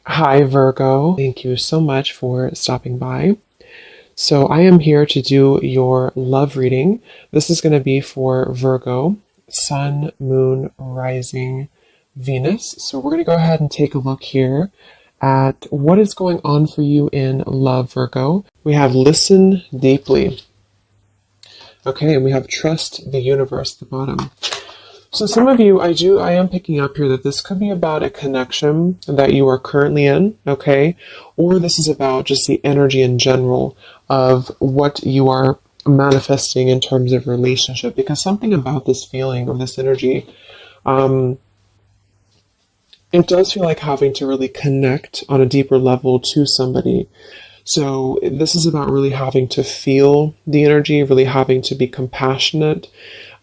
Hi, Virgo. Thank you so much for stopping by. So, I am here to do your love reading. This is going to be for Virgo, Sun, Moon, Rising, Venus. So, we're going to go ahead and take a look here at what is going on for you in love, Virgo. We have listen deeply. Okay, and we have trust the universe at the bottom. So some of you, I am picking up here that this could be about a connection that you are currently in, okay? Or this is about just the energy in general of what you are manifesting in terms of relationship. Because something about this feeling or this energy, um, it does feel like having to really connect on a deeper level to somebody. So this is about really having to feel the energy, really having to be compassionate,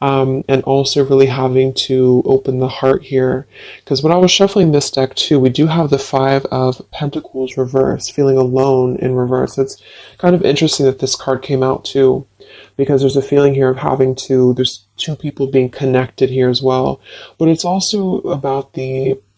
and also really having to open the heart here. Because when I was shuffling this deck too, we do have the Five of Pentacles reverse, feeling alone in reverse. It's kind of interesting that this card came out too, because there's a feeling here of there's two people being connected here as well. But it's also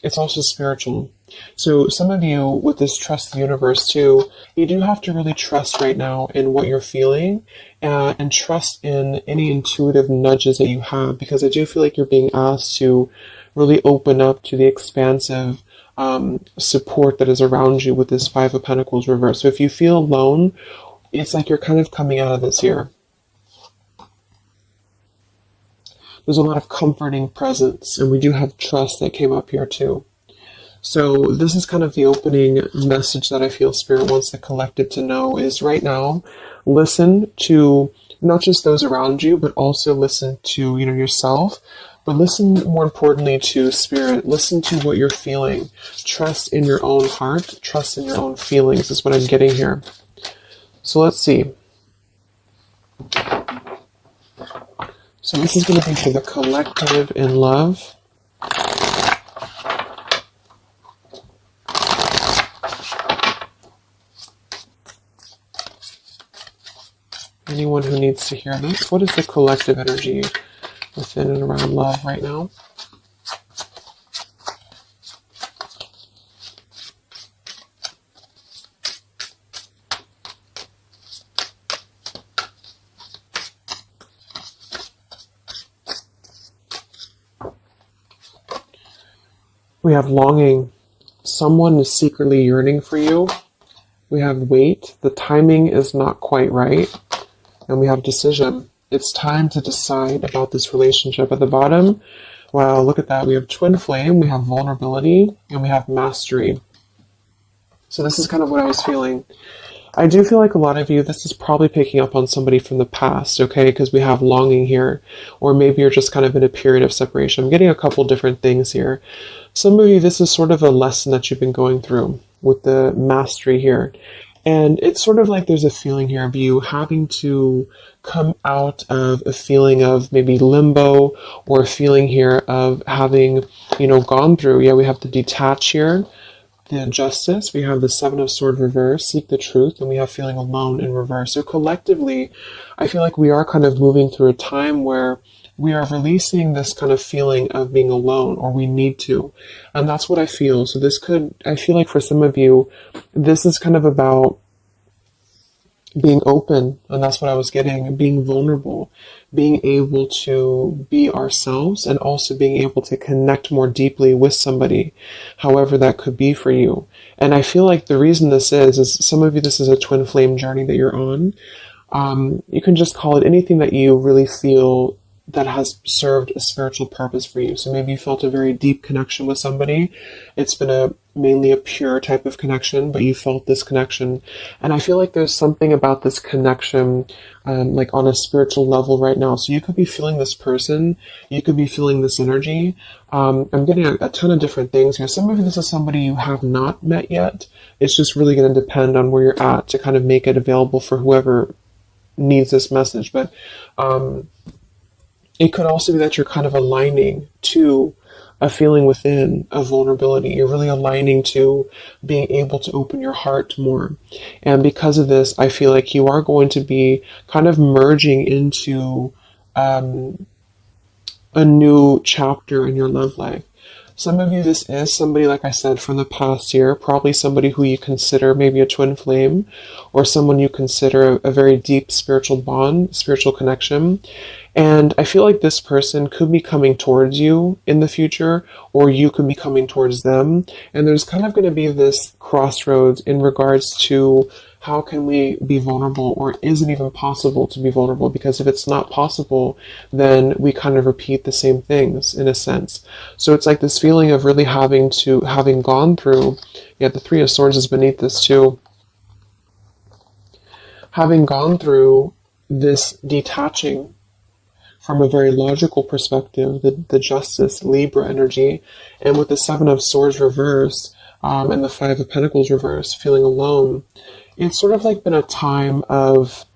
it's also spiritual. So some of you with this trust the universe too, you do have to really trust right now in what you're feeling, and trust in any intuitive nudges that you have, because I do feel like you're being asked to really open up to the expansive support that is around you with this Five of Pentacles reverse. So if you feel alone, it's like you're kind of coming out of this here. There's a lot of comforting presence, and we do have trust that came up here too. So this is kind of the opening message that I feel Spirit wants the collective to know is right now, listen to not just those around you, but also listen to, yourself, but listen more importantly to Spirit. Listen to what you're feeling. Trust in your own heart. Trust in your own feelings is what I'm getting here. So let's see. So this is going to be for the collective in love. Anyone who needs to hear this, what is the collective energy within and around love right now? We have longing. Someone is secretly yearning for you. We have wait. The timing is not quite right. And we have decision. It's time to decide about this relationship. At the bottom, wow, look at that. We have twin flame, we have vulnerability, and we have mastery. So this is kind of what I was feeling. I do feel like a lot of you, this is probably picking up on somebody from the past, okay? Because we have longing here. Or maybe you're just kind of in a period of separation. I'm getting a couple different things here. Some of you, this is sort of a lesson that you've been going through with the mastery here. And it's sort of like there's a feeling here of you having to come out of a feeling of maybe limbo, or a feeling here of having, gone through. Yeah, we have the detach here, the justice. We have the Seven of Swords reverse, seek the truth, and we have feeling alone in reverse. So collectively, I feel like we are kind of moving through a time where we are releasing this kind of feeling of being alone, or we need to. And that's what I feel. So I feel like for some of you, this is kind of about being open, and that's what I was getting, being vulnerable, being able to be ourselves, and also being able to connect more deeply with somebody, however that could be for you. And I feel like the reason this is some of you, this is a twin flame journey that you're on. You can just call it anything that you really feel that has served a spiritual purpose for you. So maybe you felt a very deep connection with somebody. It's been mainly a pure type of connection, but you felt this connection. And I feel like there's something about this connection, like on a spiritual level right now. So you could be feeling this person, you could be feeling this energy. I'm getting a ton of different things here. Some of you, this is somebody you have not met yet. It's just really going to depend on where you're at to kind of make it available for whoever needs this message. But, it could also be that you're kind of aligning to a feeling within of vulnerability. You're really aligning to being able to open your heart more. And because of this, I feel like you are going to be kind of merging into a new chapter in your love life. Some of you, this is somebody, like I said, from the past year, probably somebody who you consider maybe a twin flame, or someone you consider a very deep spiritual bond, spiritual connection. And I feel like this person could be coming towards you in the future, or you could be coming towards them. And there's kind of going to be this crossroads in regards to how can we be vulnerable, or is it even possible to be vulnerable? Because if it's not possible, then we kind of repeat the same things in a sense. So it's like this feeling of really having gone through, yeah, the Three of Swords is beneath this too. Having gone through this detaching from a very logical perspective, the Justice, Libra energy, and with the Seven of Swords reverse, and the Five of Pentacles reverse, feeling alone, it's sort of like been a time of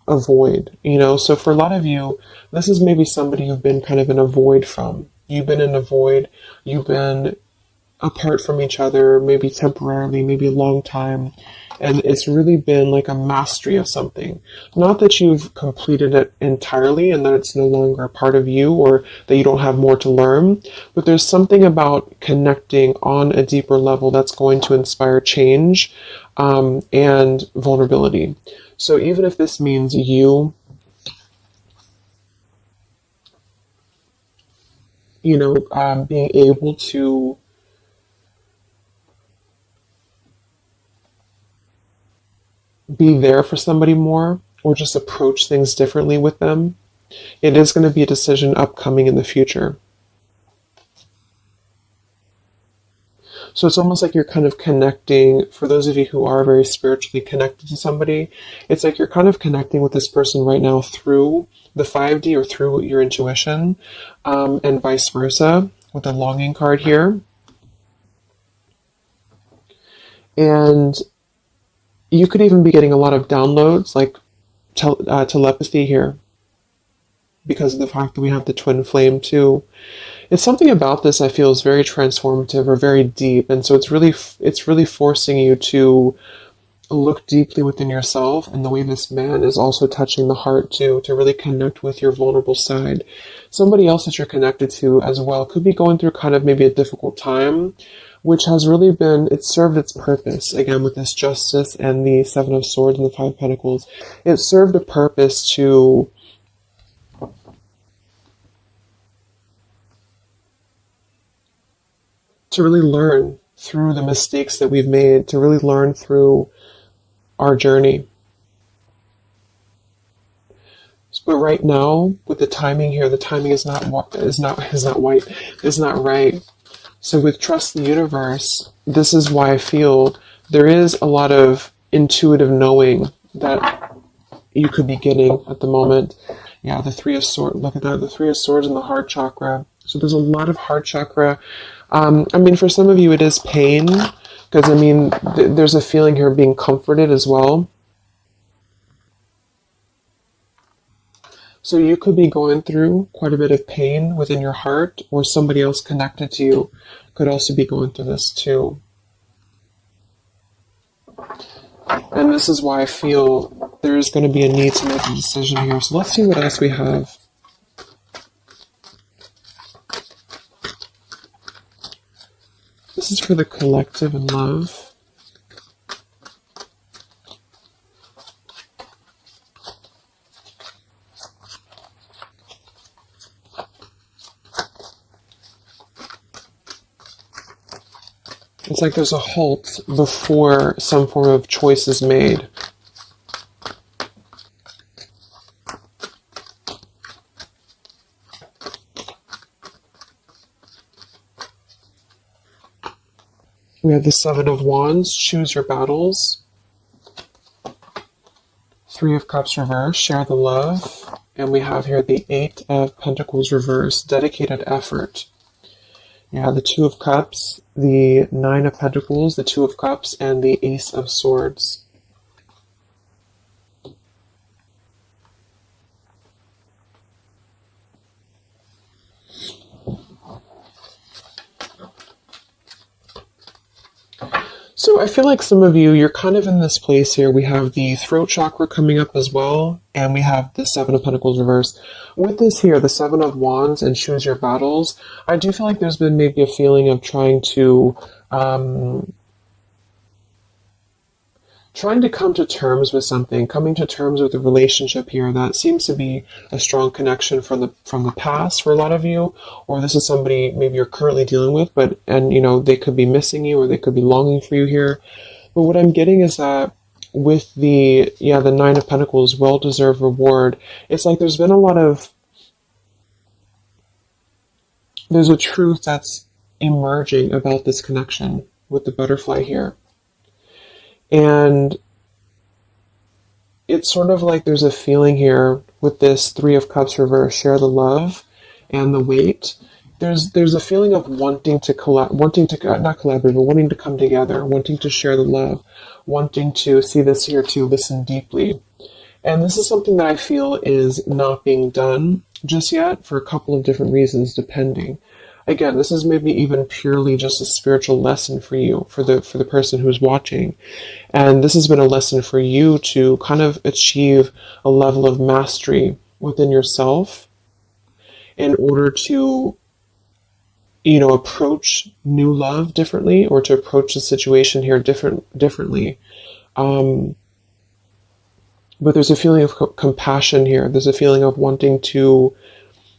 a void, So for a lot of you, this is maybe somebody you've been kind of in a void from. You've been in a void, you've been apart from each other, maybe temporarily, maybe a long time, and it's really been like a mastery of something. Not that you've completed it entirely and that it's no longer a part of you, or that you don't have more to learn, but there's something about connecting on a deeper level that's going to inspire change, and vulnerability. So even if this means you being able to be there for somebody more, or just approach things differently with them, it is going to be a decision upcoming in the future. So it's almost like you're kind of connecting, for those of you who are very spiritually connected to somebody, it's like you're kind of connecting with this person right now through the 5D or through your intuition, and vice versa with the longing card here. And you could even be getting a lot of downloads, like telepathy here, because of the fact that we have the twin flame too. It's something about this I feel is very transformative or very deep, and so it's really forcing you to look deeply within yourself, and the way this man is also touching the heart too, to really connect with your vulnerable side. Somebody else that you're connected to as well could be going through kind of maybe a difficult time, which has really it's served its purpose, again, with this Justice and the Seven of Swords and the Five of Pentacles. It served a purpose to really learn through the mistakes that we've made, to really learn through our journey. But right now, with the timing here, the timing is not right. So with Trust the Universe, this is why I feel there is a lot of intuitive knowing that you could be getting at the moment. Yeah, the Three of Swords, look at that, the Three of Swords and the heart chakra. So there's a lot of heart chakra. For some of you it is pain, because there's a feeling here of being comforted as well. So you could be going through quite a bit of pain within your heart, or somebody else connected to you could also be going through this too. And this is why I feel there is going to be a need to make a decision here. So let's see what else we have. This is for the collective and love. It's like there's a halt before some form of choice is made. We have the Seven of Wands, choose your battles. Three of Cups reverse, share the love. And we have here the Eight of Pentacles reverse, dedicated effort. Yeah, the Two of Cups, the Nine of Pentacles, the Two of Cups, and the Ace of Swords. So I feel like some of you, you're kind of in this place here. We have the throat chakra coming up as well, and we have the Seven of Pentacles reversed. With this here, the Seven of Wands and choose your battles, I do feel like there's been maybe a feeling of trying to come to terms with something, coming to terms with a relationship here that seems to be a strong connection from the past for a lot of you, or this is somebody maybe you're currently dealing with, and they could be missing you or they could be longing for you here. But what I'm getting is that with the Nine of Pentacles, well-deserved reward, it's like there's a truth that's emerging about this connection with the butterfly here. And it's sort of like there's a feeling here with this Three of Cups reverse, share the love and the weight. There's a feeling of wanting to not collaborate, but wanting to come together, wanting to share the love, wanting to see this here to listen deeply. And this is something that I feel is not being done just yet for a couple of different reasons, depending. Again, this is maybe even purely just a spiritual lesson for you, for the person who's watching. And this has been a lesson for you to kind of achieve a level of mastery within yourself in order to, approach new love differently, or to approach the situation here differently. But there's a feeling of compassion here. There's a feeling of wanting to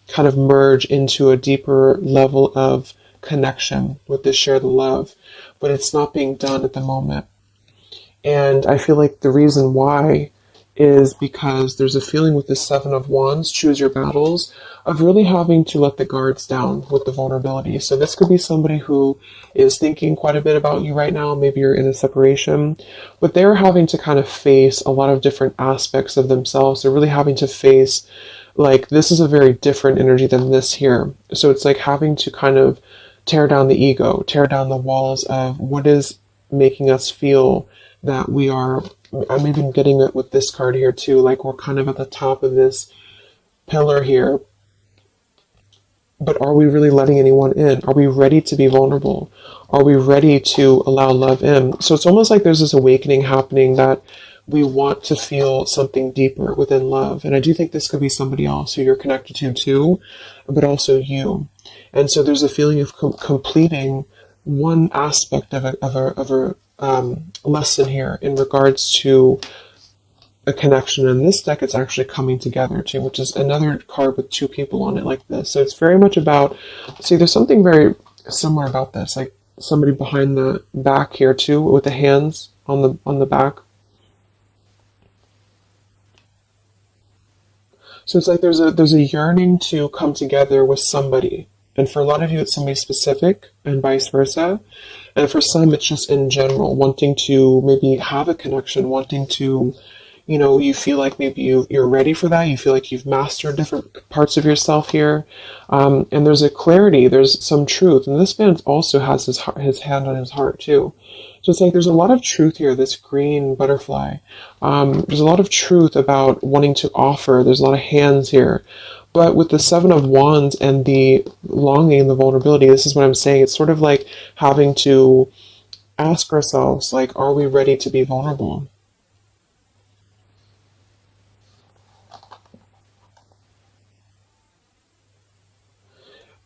kind of merge into a deeper level of connection with this share the love, but it's not being done at the moment. And I feel like the reason why is because there's a feeling with the Seven of Wands, choose your battles, of really having to let the guards down with the vulnerability. So this could be somebody who is thinking quite a bit about you right now. Maybe you're in a separation, but they're having to kind of face a lot of different aspects of themselves. They're really having to face, like, this is a very different energy than this here. So it's like having to kind of tear down the ego, tear down the walls of what is making us feel that we are, I'm even getting it with this card here too, like we're kind of at the top of this pillar here. But are we really letting anyone in? Are we ready to be vulnerable? Are we ready to allow love in? So it's almost like there's this awakening happening that we want to feel something deeper within love. And I do think this could be somebody else who you're connected to too, but also you. And so there's a feeling of completing one aspect of a lesson here in regards to a connection. In this deck, it's actually coming together too, which is another card with two people on it like this. So it's very much about, see, there's something very similar about this, like somebody behind the back here too, with the hands on the back. So it's like there's a yearning to come together with somebody. And for a lot of you, it's somebody specific and vice versa. And for some, it's just in general, wanting to maybe have a connection, wanting to, you feel like maybe you're ready for that. You feel like you've mastered different parts of yourself here. And there's a clarity, there's some truth. And this man also has his hand on his heart too. So it's like there's a lot of truth here, this green butterfly. There's a lot of truth about wanting to offer. There's a lot of hands here. But with the Seven of Wands and the longing and the vulnerability, this is what I'm saying. It's sort of like having to ask ourselves, like, are we ready to be vulnerable?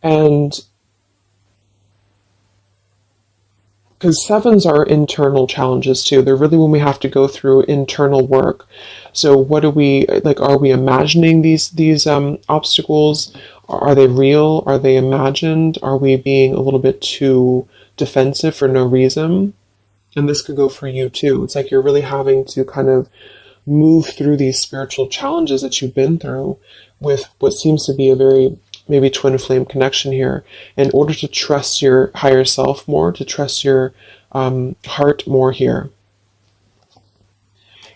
And because sevens are internal challenges too. They're really when we have to go through internal work. So what do we, like, are we imagining these obstacles? Are they real? Are they imagined? Are we being a little bit too defensive for no reason? And this could go for you too. It's like you're really having to kind of move through these spiritual challenges that you've been through with what seems to be a very maybe twin flame connection here, in order to trust your higher self more, to trust your heart more here.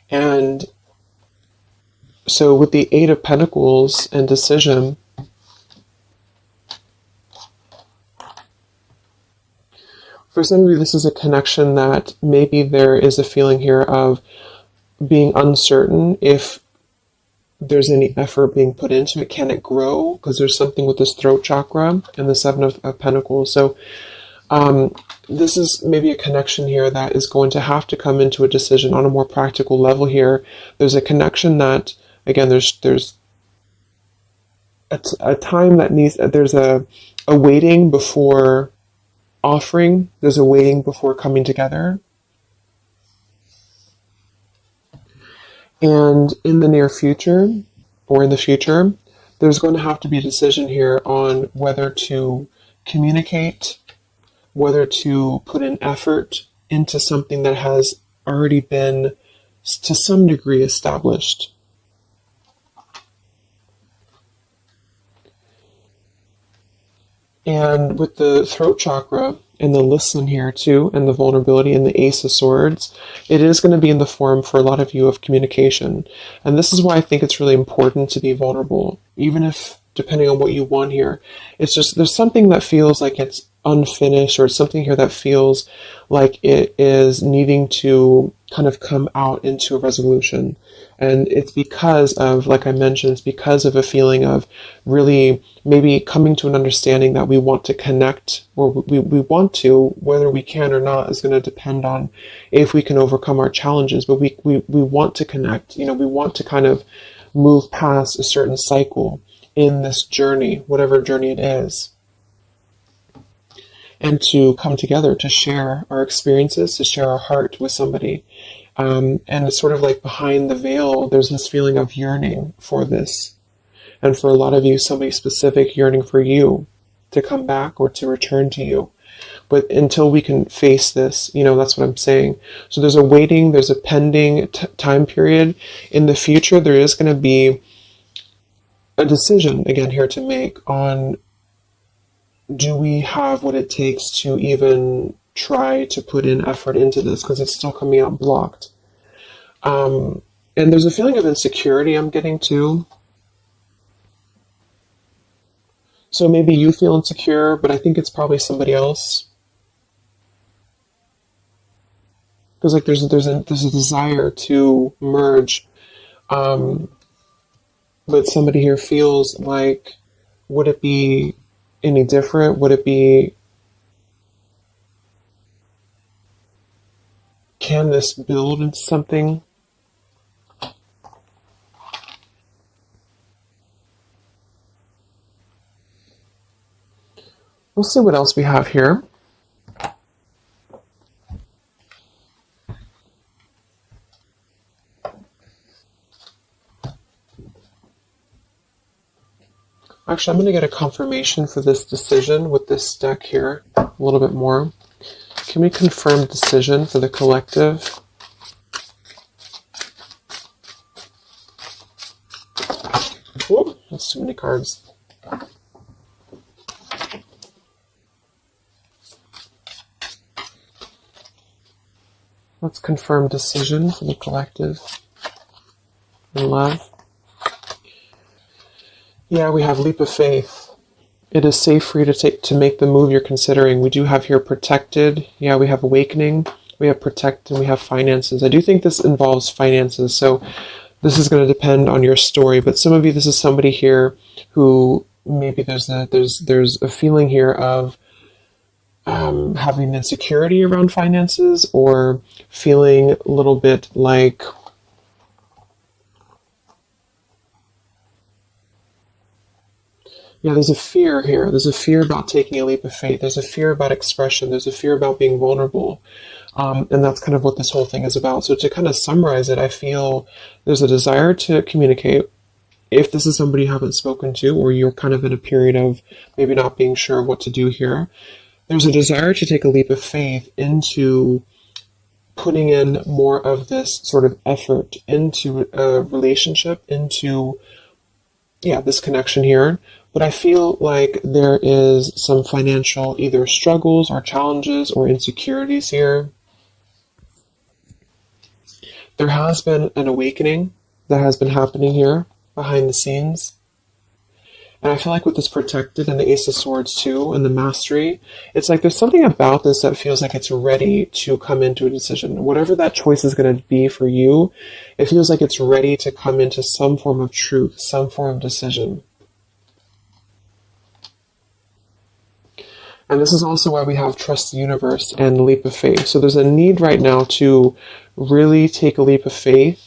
And so with the Eight of Pentacles and decision, for some of you, this is a connection that maybe there is a feeling here of being uncertain if there's any effort being put into it. Can it grow? Because there's something with this throat chakra and the Seven of Pentacles. So This is maybe a connection here that is going to have to come into a decision on a more practical level here. There's a connection that, again, there's a time that needs, there's a waiting before offering, there's a waiting before coming together. And in the near future, or in the future, there's going to have to be a decision here on whether to communicate, whether to put an effort into something that has already been, to some degree, established. And with the throat chakra and the listen here too, and the vulnerability and the Ace of Swords, it is going to be in the form for a lot of you of communication. And this is why I think it's really important to be vulnerable, even if, depending on what you want here, it's just, there's something that feels like it's unfinished, or something here that feels like it is needing to kind of come out into a resolution. And it's because of, like I mentioned, it's because of a feeling of really maybe coming to an understanding that we want to connect, or we want to, whether we can or not is going to depend on if we can overcome our challenges, but we want to connect. We want to kind of move past a certain cycle in this journey, whatever journey it is, and to come together to share our experiences, to share our heart with somebody. And it's sort of like behind the veil, there's this feeling of yearning for this. And for a lot of you, somebody specific yearning for you to come back or to return to you. But until we can face this, that's what I'm saying. So there's a waiting, there's a pending time period. In the future, there is going to be a decision, again, here to make on, do we have what it takes to even try to put in effort into this, because it's still coming out blocked. And there's a feeling of insecurity I'm getting too. So maybe you feel insecure, but I think it's probably somebody else. Because like there's a desire to merge, but somebody here feels like, would it be any different? Would it be, can this build into something? We'll see what else we have here. Actually, I'm going to get a confirmation for this decision with this deck here a little bit more. Can we confirm decision for the collective? Whoop, that's too many cards. Let's confirm decision for the collective in love. Yeah, we have leap of faith. It is safe for you to make the move you're considering. We do have here protected. Yeah, we have awakening. We have protect, and we have finances. I do think this involves finances, so this is going to depend on your story. But some of you, this is somebody here who maybe there's a feeling here of having insecurity around finances, or feeling a little bit like there's a fear here. There's a fear about taking a leap of faith. There's a fear about expression. There's a fear about being vulnerable. And that's kind of what this whole thing is about. So to kind of summarize it, I feel there's a desire to communicate. If this is somebody you haven't spoken to, or you're kind of in a period of maybe not being sure what to do here, there's a desire to take a leap of faith into putting in more of this sort of effort into a relationship, into, this connection here. But I feel like there is some financial either struggles or challenges or insecurities here. There has been an awakening that has been happening here behind the scenes. And I feel like with this protected and the Ace of Swords too, and the mastery, it's like there's something about this that feels like it's ready to come into a decision. Whatever that choice is going to be for you, it feels like it's ready to come into some form of truth, some form of decision. And this is also why we have trust the universe and leap of faith. So there's a need right now to really take a leap of faith.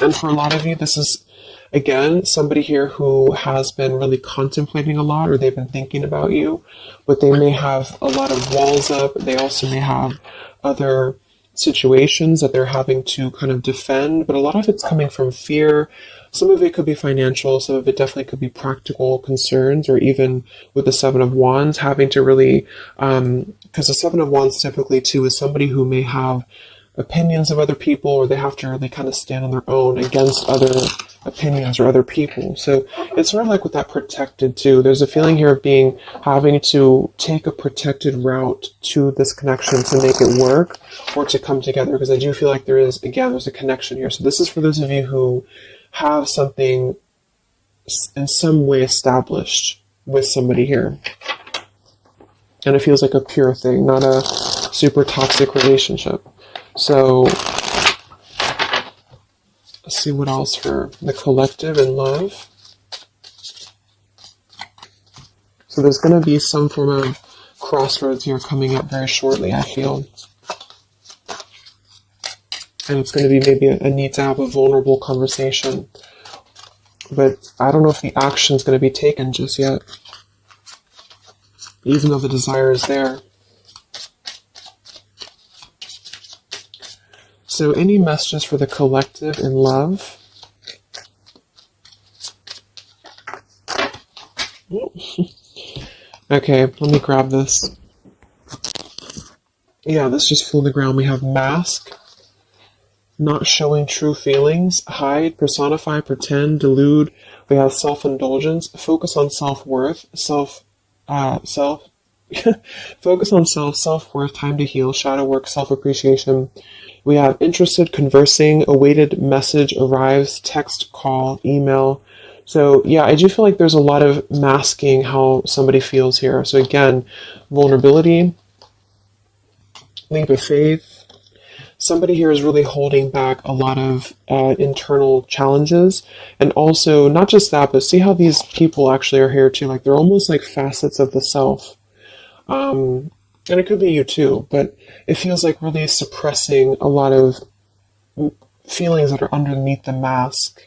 And for a lot of you, this is, again, somebody here who has been really contemplating a lot, or they've been thinking about you, but they may have a lot of walls up. They also may have other situations that they're having to kind of defend, but a lot of it's coming from fear. Some of it could be financial, some of it definitely could be practical concerns, or even with the Seven of Wands, having to really, because the Seven of Wands typically too is somebody who may have opinions of other people, or they have to really kind of stand on their own against other opinions or other people. So it's sort of like with that protected too. There's a feeling here of having to take a protected route to this connection to make it work or to come together, because I do feel like there's a connection here. So this is for those of you who have something in some way established with somebody here. And it feels like a pure thing, not a super toxic relationship. So let's see what else for the collective and love. So there's going to be some form of crossroads here coming up very shortly, I feel. And it's going to be maybe a need to have a vulnerable conversation. But I don't know if the action is going to be taken just yet, even though the desire is there. So any messages for the collective in love? Okay, let me grab this. Yeah, this just flew on the ground. We have mask, not showing true feelings, hide, personify, pretend, delude. We have self-indulgence, focus on self-worth, focus on self-worth, time to heal, shadow work, self-appreciation. We have interested, conversing, awaited message arrives, text, call, email. So yeah, I do feel like there's a lot of masking how somebody feels here. So again, vulnerability, leap of faith. Somebody here is really holding back a lot of internal challenges. And also, not just that, but see how these people actually are here too. Like they're almost like facets of the self. And it could be you too, but it feels like really suppressing a lot of feelings that are underneath the mask.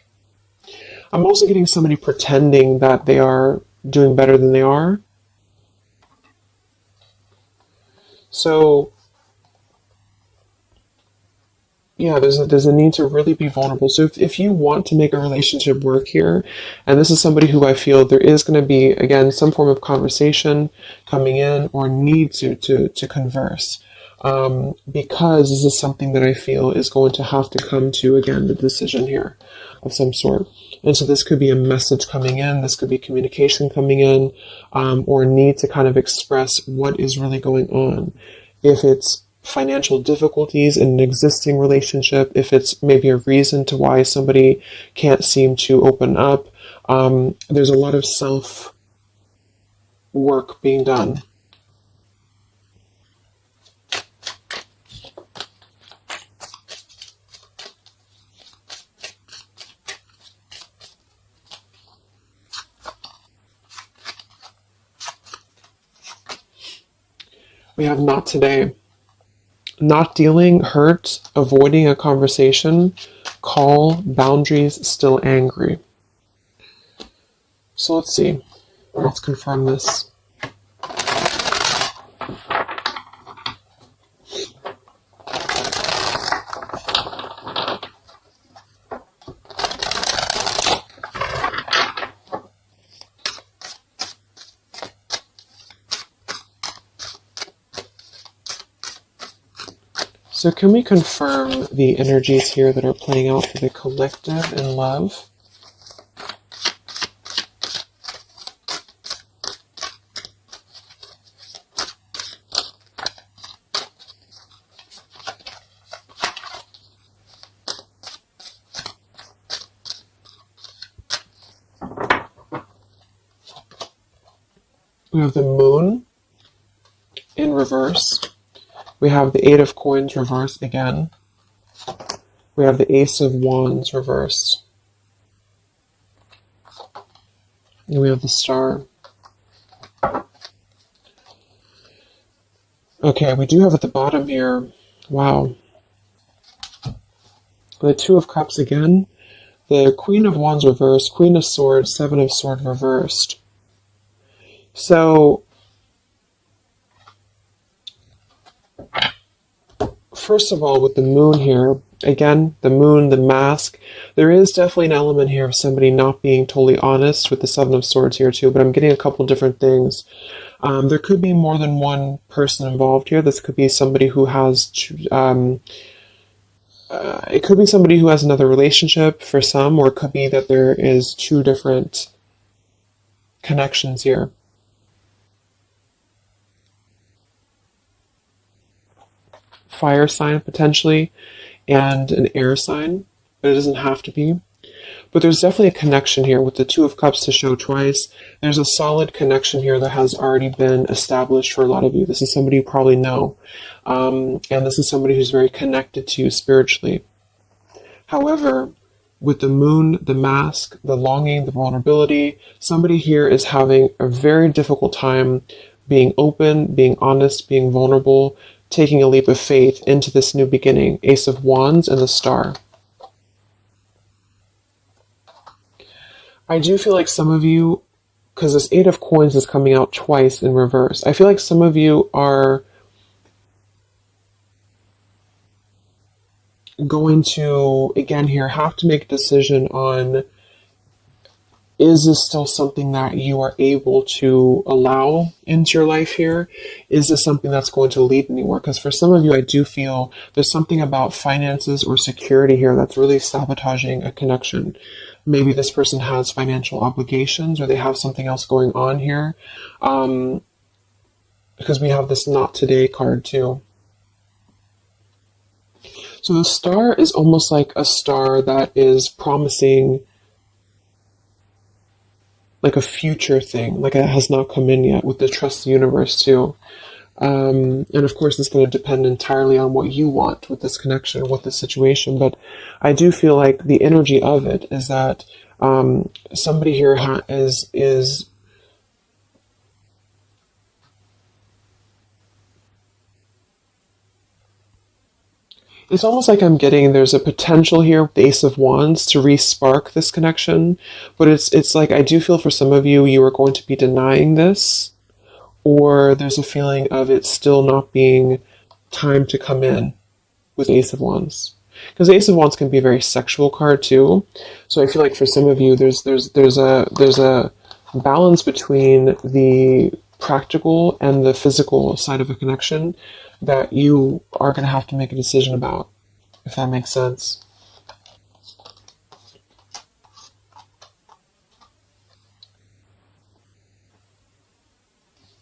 I'm also getting somebody pretending that they are doing better than they are. So yeah, there's a need to really be vulnerable. So if you want to make a relationship work here, and this is somebody who I feel there is going to be, again, some form of conversation coming in or need to converse, because this is something that I feel is going to have to come to, again, the decision here of some sort. And so this could be a message coming in, this could be communication coming in, or a need to kind of express what is really going on. If it's financial difficulties in an existing relationship, if it's maybe a reason to why somebody can't seem to open up, there's a lot of self work being done. We have not today. Not dealing, hurt, avoiding a conversation, call, boundaries, still angry. So let's see. Let's confirm this. So can we confirm the energies here that are playing out for the collective in love? We have the moon in reverse. We have the Eight of Coins reversed again. We have the Ace of Wands reversed. And we have the Star. Okay, we do have at the bottom here, wow, the Two of Cups again, the Queen of Wands reversed, Queen of Swords, Seven of Swords reversed. So, first of all, with the Moon here, again, the Moon, the mask, there is definitely an element here of somebody not being totally honest with the Seven of Swords here too, but I'm getting a couple different things. There could be more than one person involved here. This could be somebody who has, it could be somebody who has another relationship for some, or it could be that there is two different connections here. Fire sign potentially, and an air sign, but it doesn't have to be. But there's definitely a connection here with the Two of Cups to show twice. There's a solid connection here that has already been established for a lot of you. This is somebody you probably know. And this is somebody who's very connected to you spiritually. However, with the Moon, the mask, the longing, the vulnerability, somebody here is having a very difficult time being open, being honest, being vulnerable, taking a leap of faith into this new beginning. Ace of Wands and the Star. I do feel like some of you, because this Eight of Coins is coming out twice in reverse, I feel like some of you are going to, again here, have to make a decision on, is this still something that you are able to allow into your life here? Is this something that's going to lead anywhere? Because for some of you, I do feel there's something about finances or security here that's really sabotaging a connection. Maybe this person has financial obligations, or they have something else going on here. Because we have this Not Today card too. So the Star is almost like a star that is promising like a future thing, like it has not come in yet, with the Trust the Universe too. And of course, it's going to depend entirely on what you want with this connection, with this situation. But I do feel like the energy of it is that somebody here is it's almost like I'm getting there's a potential here with the Ace of Wands to re-spark this connection. But it's like I do feel for some of you, you are going to be denying this, or there's a feeling of it still not being time to come in with Ace of Wands. Because Ace of Wands can be a very sexual card too. So I feel like for some of you, there's a balance between the practical and the physical side of a connection that you are going to have to make a decision about, if that makes sense.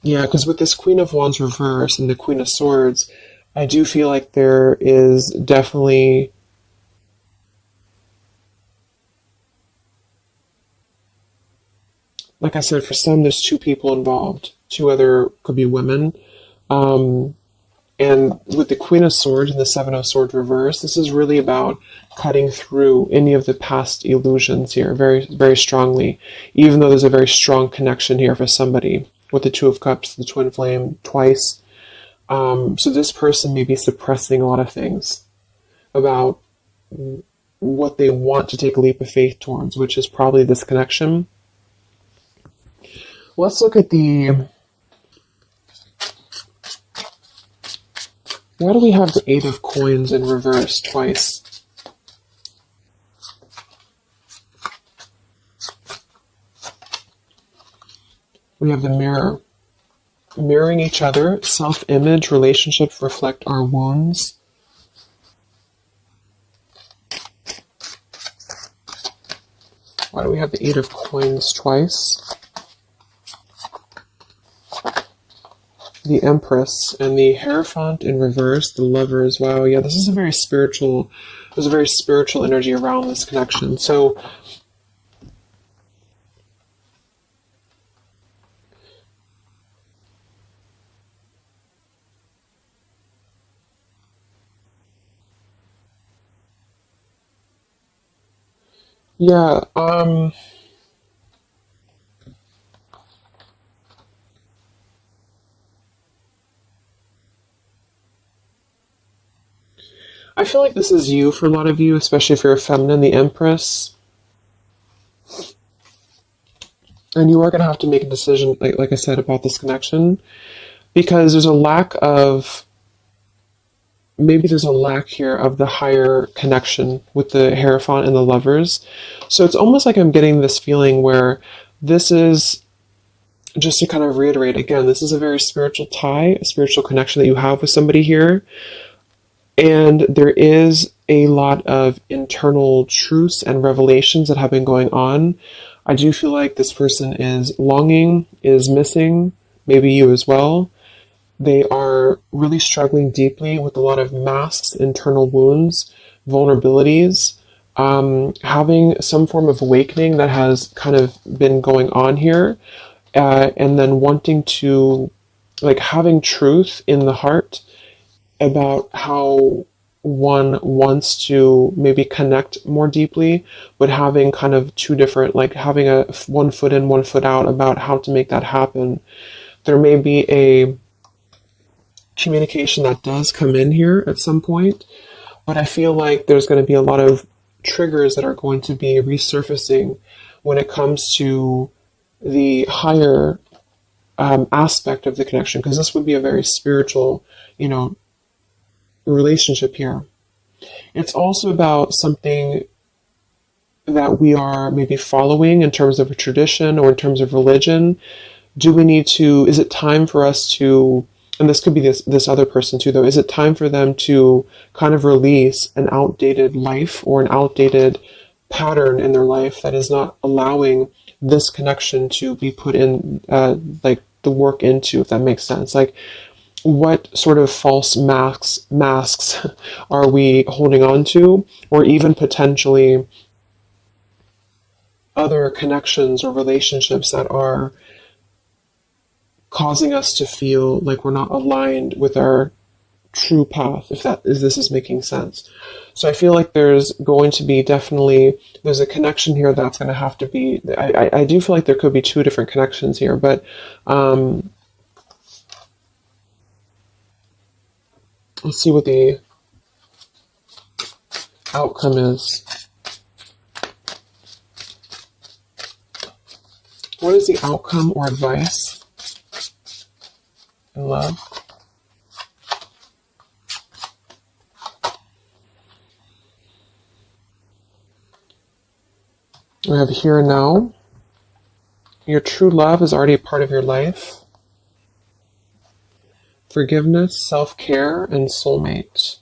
Yeah, because with this Queen of Wands reverse and the Queen of Swords, I do feel like there is definitely like I said, for some there's two people involved. Two other could be women. And with the Queen of Swords and the Seven of Swords reverse, this is really about cutting through any of the past illusions here very, very strongly, even though there's a very strong connection here for somebody with the Two of Cups, the Twin Flame, twice. So this person may be suppressing a lot of things about what they want to take a leap of faith towards, which is probably this connection. Let's look at the... Why do we have the Eight of Coins in reverse twice? We have the Mirror. Mirroring each other, self-image, relationships reflect our wounds. Why do we have the Eight of Coins twice? The Empress and the Hierophant in reverse, the Lovers. Wow, yeah, this is a very spiritual, there's a very spiritual energy around this connection. So, Yeah, I feel like this is you for a lot of you, especially if you're a feminine, the Empress. And you are going to have to make a decision, like I said, about this connection, because there's a lack of, maybe there's a lack here of the higher connection with the Hierophant and the lovers. So it's almost like I'm getting this feeling where this is, just to kind of reiterate again, this is a very spiritual tie, a spiritual connection that you have with somebody here. And there is a lot of internal truths and revelations that have been going on. I do feel like this person is longing, is missing, maybe you as well. They are really struggling deeply with a lot of masks, internal wounds, vulnerabilities, having some form of awakening that has kind of been going on here, and then wanting to, like, having truth in the heart about how one wants to maybe connect more deeply, but having kind of two different, like having a one foot in, one foot out about how to make that happen. There may be a communication that does come in here at some point, but I feel like there's going to be a lot of triggers that are going to be resurfacing when it comes to the higher aspect of the connection, because this would be a very spiritual, relationship here. It's also about something that we are maybe following in terms of a tradition or in terms of religion. Do we need to, is it time for us to, and this could be this other person too though, is it time for them to kind of release an outdated life or an outdated pattern in their life that is not allowing this connection to be put in, like the work into, if that makes sense? Like, what sort of false masks are we holding on to, or even potentially other connections or relationships that are causing us to feel like we're not aligned with our true path, if this is making sense. So I feel like there's going to be definitely, there's a connection here that's going to have to be, I do feel like there could be two different connections here, but let's see what the outcome is. What is the outcome or advice in love? We have here and now. Your true love is already a part of your life. Forgiveness, self-care, and soulmate.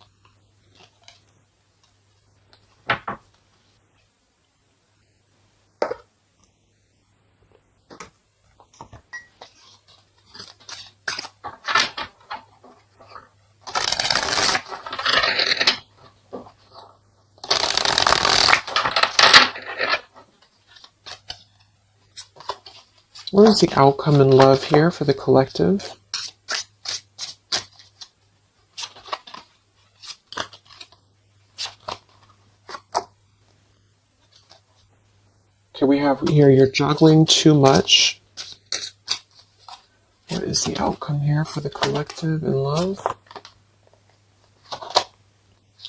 What is the outcome in love here for the collective? Okay, we have here, you're juggling too much. What is the outcome here for the collective in love?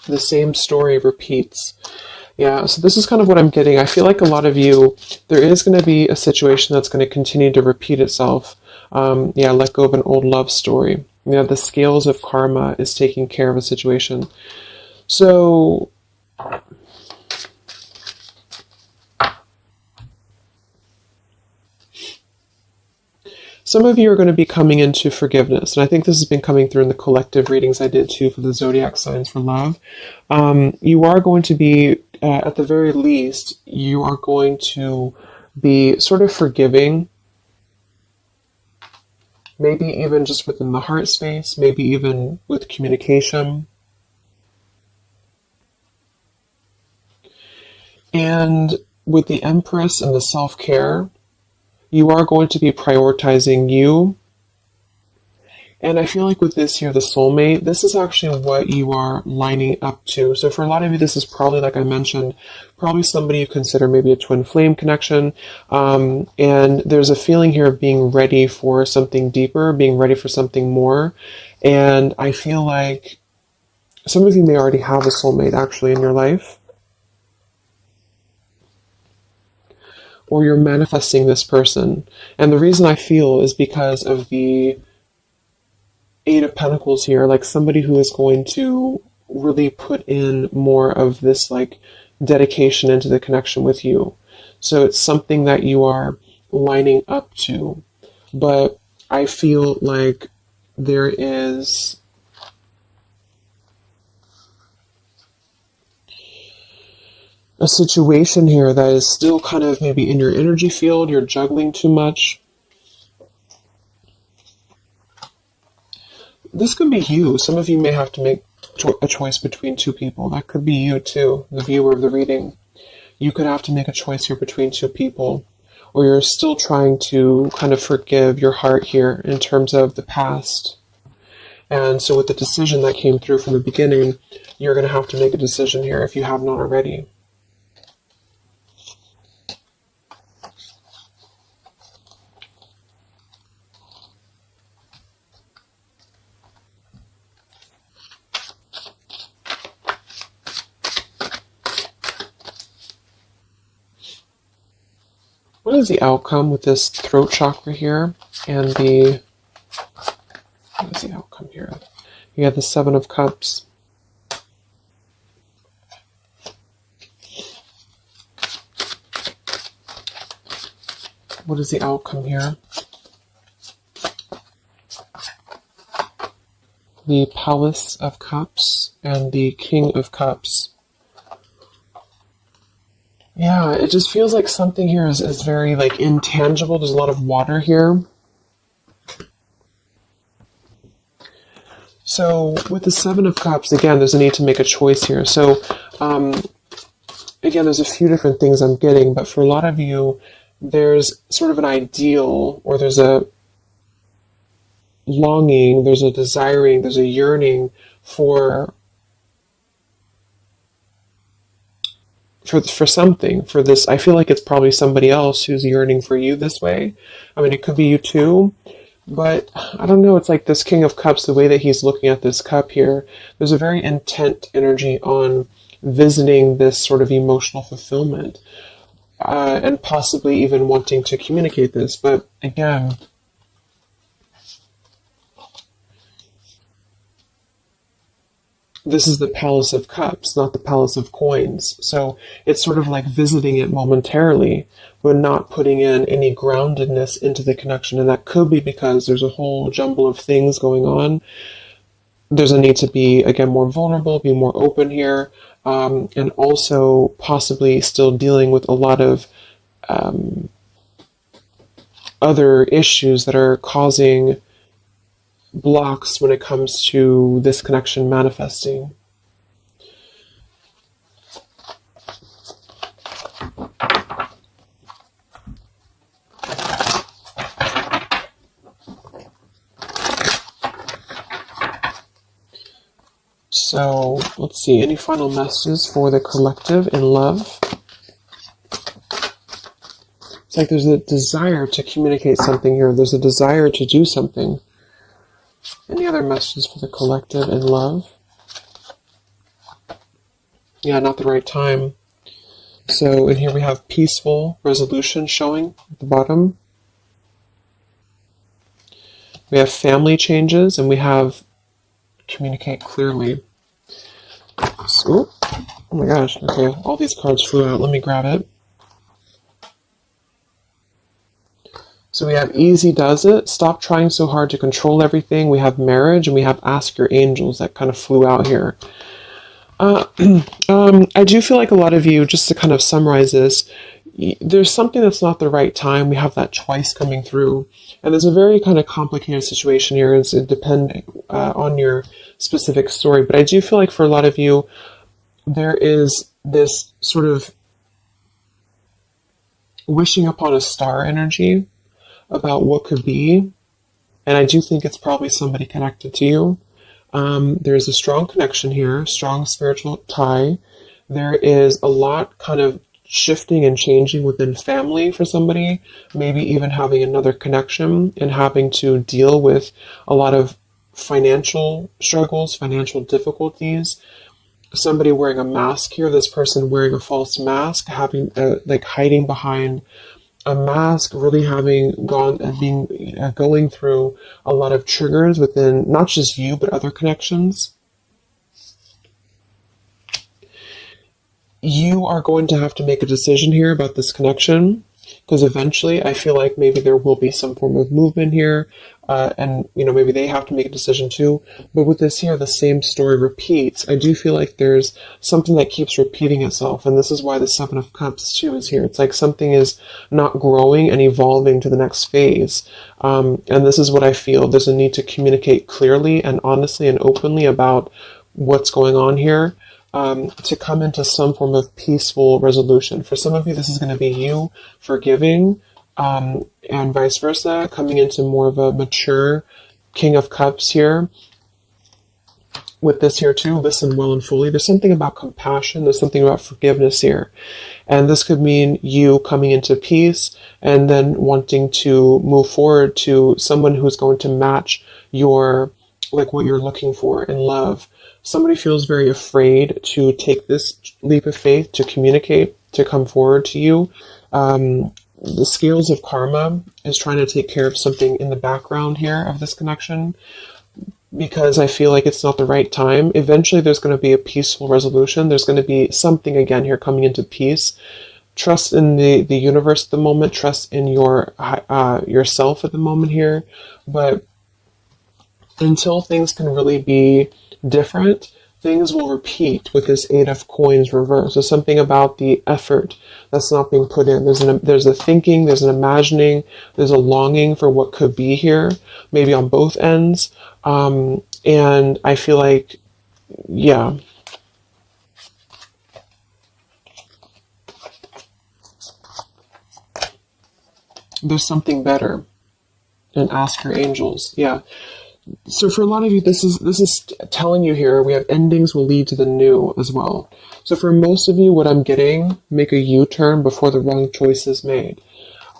The same story repeats. Yeah, so this is kind of what I'm getting. I feel like a lot of you, there is going to be a situation that's going to continue to repeat itself. Let go of an old love story. Yeah, the scales of karma is taking care of a situation. So some of you are going to be coming into forgiveness, and I think this has been coming through in the collective readings I did too for the zodiac signs for love. You are going to be, at the very least, you are going to be sort of forgiving, maybe even just within the heart space, maybe even with communication. And with the Empress and the self-care, you are going to be prioritizing you And I feel like with this here, the soulmate, this is actually what you are lining up to. So for a lot of you, this is probably, like I mentioned, probably somebody you consider maybe a twin flame connection. And there's a feeling here of being ready for something deeper, being ready for something more. And I feel like some of you may already have a soulmate actually in your life. Or you're manifesting this person. And the reason I feel is because of the Eight of Pentacles here, like somebody who is going to really put in more of this like dedication into the connection with you. So it's something that you are lining up to. But I feel like there is a situation here that is still kind of maybe in your energy field, you're juggling too much. This could be you. Some of you may have to make a choice between two people. That could be you too, the viewer of the reading. You could have to make a choice here between two people, or you're still trying to kind of forgive your heart here in terms of the past. And so with the decision that came through from the beginning, you're going to have to make a decision here if you have not already. What is the outcome with this throat chakra here and what is the outcome here? You have the Seven of Cups. What is the outcome here? The Palace of Cups and the King of Cups. Yeah, it just feels like something here is very like intangible. There's a lot of water here. So with the Seven of Cups, again, there's a need to make a choice here. So again, there's a few different things I'm getting, but for a lot of you, there's sort of an ideal, or there's a longing, there's a desiring, there's a yearning for something, for this. I feel like it's probably somebody else who's yearning for you this way. I mean, it could be you too, but I don't know. It's like this King of Cups, the way that he's looking at this cup here, there's a very intent energy on visiting this sort of emotional fulfillment, and possibly even wanting to communicate this. But again, this is the Palace of Cups, not the Palace of Coins. So it's sort of like visiting it momentarily, but not putting in any groundedness into the connection. And that could be because there's a whole jumble of things going on. There's a need to be, again, more vulnerable, be more open here, and also possibly still dealing with a lot of other issues that are causing blocks when it comes to this connection manifesting. So let's see, any final messages for the collective in love? It's like there's a desire to communicate something here. There's a desire to do something. Any other messages for the collective in love? Yeah, not the right time. So in here we have peaceful resolution showing at the bottom. We have family changes, and we have communicate clearly. So, oh my gosh, okay, all these cards flew out. Let me grab it. So we have easy does it, stop trying so hard to control everything. We have marriage, and we have ask your angels that kind of flew out here. I do feel like a lot of you, just to kind of summarize this, there's something that's not the right time. We have that twice coming through. And there's a very kind of complicated situation here. It's depending on your specific story. But I do feel like for a lot of you, there is this sort of wishing upon a star energy about what could be. And I do think it's probably somebody connected to you. There's a strong connection here, strong spiritual tie. There is a lot kind of shifting and changing within family for somebody, maybe even having another connection and having to deal with a lot of financial struggles, financial difficulties. Somebody wearing a mask here, this person wearing a false mask, having like hiding behind a mask, really having going through a lot of triggers within not just you but other connections. You are going to have to make a decision here about this connection, because eventually I feel like maybe there will be some form of movement here, and maybe they have to make a decision too. But with this here, the same story repeats. I do feel like there's something that keeps repeating itself, and this is why the Seven of Cups too is here. It's like something is not growing and evolving to the next phase, and this is what I feel. There's a need to communicate clearly and honestly and openly about what's going on here. To come into some form of peaceful resolution. For some of you, this is going to be you forgiving, and vice versa, coming into more of a mature King of Cups here. With this here too, listen well and fully. There's something about compassion. There's something about forgiveness here. And this could mean you coming into peace and then wanting to move forward to someone who's going to match your, like what you're looking for in love. Somebody feels very afraid to take this leap of faith, to communicate, to come forward to you. The scales of karma is trying to take care of something in the background here of this connection, because I feel like it's not the right time. Eventually there's going to be a peaceful resolution. There's going to be something again here coming into peace. Trust in the universe at the moment. Trust in yourself at the moment here. But until things can really be different, things will repeat with this Eight of Coins reverse. There's something about the effort that's not being put in. There's a thinking, there's an imagining, there's a longing for what could be here, maybe on both ends. And I feel like, yeah. There's something better. And ask your angels. Yeah. So for a lot of you, this is telling you here, we have endings will lead to the new as well. So for most of you, what I'm getting, make a U-turn before the wrong choice is made.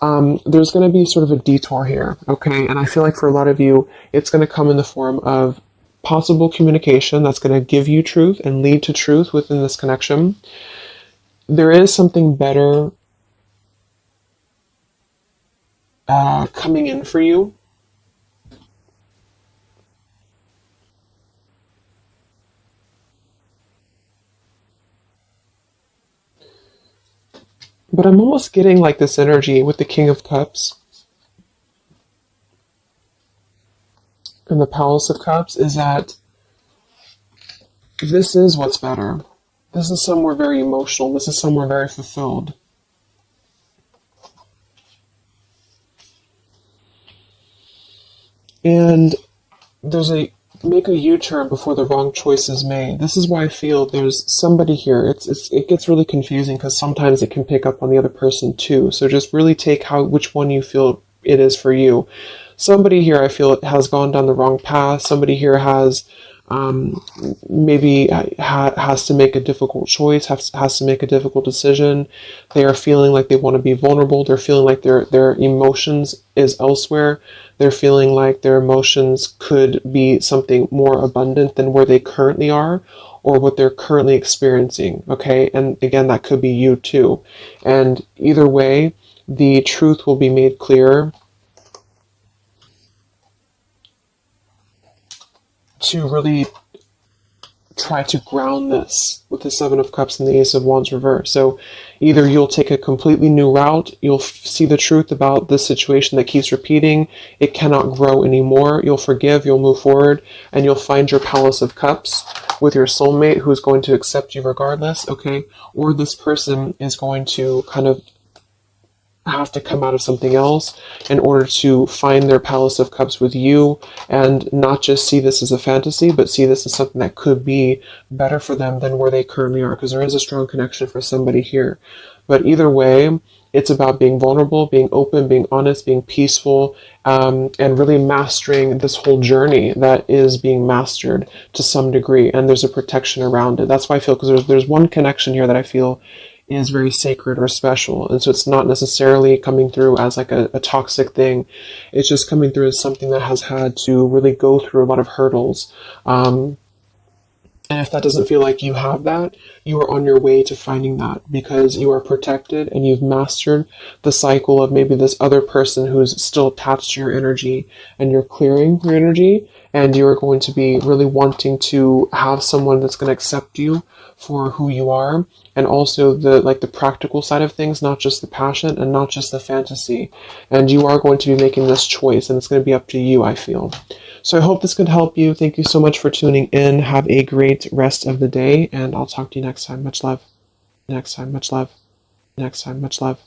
There's going to be sort of a detour here, okay? And I feel like for a lot of you, it's going to come in the form of possible communication that's going to give you truth and lead to truth within this connection. There is something better coming in for you. But I'm almost getting like this energy with the King of Cups and the Palace of Cups is that this is what's better. This is somewhere very emotional. This is somewhere very fulfilled. And there's make a U-turn before the wrong choice is made. This is why I feel there's somebody here. It gets really confusing because sometimes it can pick up on the other person too. So just really take which one you feel it is for you. Somebody here I feel has gone down the wrong path. Somebody here has maybe has to make a difficult choice, has to make a difficult decision. They are feeling like they want to be vulnerable. They're feeling like their emotions is elsewhere. They're feeling like their emotions could be something more abundant than where they currently are or what they're currently experiencing, okay? And again, that could be you too. And either way, the truth will be made clear to really try to ground this with the Seven of Cups and the Ace of Wands reverse. So either you'll take a completely new route, you'll see the truth about this situation that keeps repeating, it cannot grow anymore, you'll forgive, you'll move forward, and you'll find your Palace of Cups with your soulmate who's going to accept you regardless, okay? Or this person is going to kind of have to come out of something else in order to find their Palace of Cups with you, and not just see this as a fantasy, but see this as something that could be better for them than where they currently are, because there is a strong connection for somebody here. But either way, it's about being vulnerable, being open, being honest, being peaceful, and really mastering this whole journey that is being mastered to some degree. And there's a protection around it. That's why I feel, because there's one connection here that I feel is very sacred or special. And so it's not necessarily coming through as like a toxic thing. It's just coming through as something that has had to really go through a lot of hurdles. And if that doesn't feel like you have that, you are on your way to finding that, because you are protected and you've mastered the cycle of maybe this other person who's still attached to your energy, and you're clearing your energy, and you're going to be really wanting to have someone that's going to accept you for who you are, and also the practical side of things, not just the passion and not just the fantasy. And you are going to be making this choice, and it's going to be up to you, I feel. So I hope this could help you. Thank you so much for tuning in. Have a great rest of the day, and I'll talk to you next time. Much love. Next time, much love. Next time, much love.